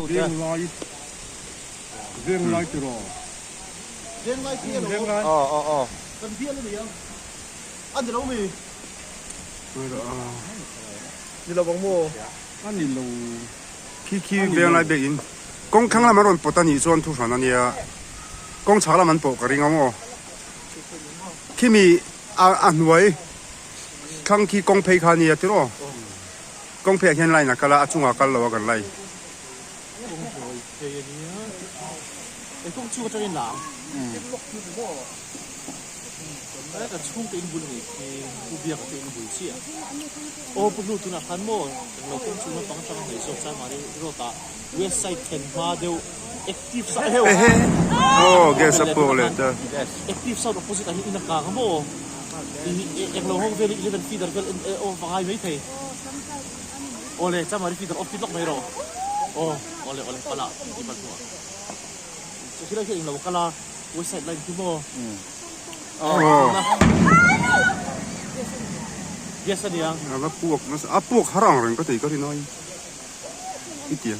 เรื่องลอยตัวเรื่องไรเพี้ยน เรื่องลอย อ๋อเป็นเพี้ยนหรือยังอันเดียวมีนี่เราบังโมอันนี้เรา키키 배운 날 백인 공항라 말은 보다니 이전 투선아니야 공차라만 보거리가 뭐 키미 안와이 강키 공페이카니야 들어 공페이 현라이 나깔라 아충아 깔라와 갈라이 ไอ้ต้องชูก็จะเป็นหลังแล้วแต่ช่วงเป็นบุญนี่กูเบียกับเป็นบุญเชี่ยโอ้ปุ๊บลูกตัวนักขันโม่เราต้องชูมาต้องจังในโซเชียลมาดิโรตาเว็บไซต์เทนมาเดียวแอคทีฟไซต์เฮล 게서 볼레다 active sound opposite ang inakaka mo yung lohong very 11 feeder o fakay may tay ole sa mari feeder off titlok mayro ole pala iban mo so sila yung lawa kala west side line mo yes na niyang 아뿌옥 하랑 그런 것도 이거리 너이 이띠야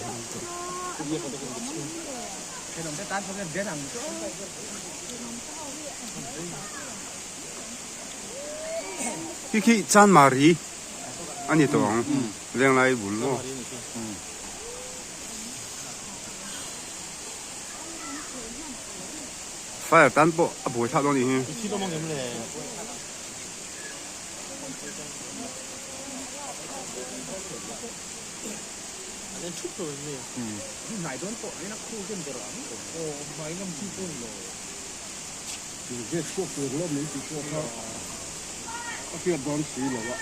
키키 짠 마리 아니 또 랭라이 불로 파일 단보 뭐 타더니ที่ต้องมองยังเลยอันนั้นชุบตัวนี่ไหนโดนโตนี่นักคู่ขึ้นตัวหรอโอ้ไม่น้ำชิ้นต้นเลย อยู่แค่ช่วงตัวรอบนี้คือช่วงเขาเพียบร้อนสีหรอวะ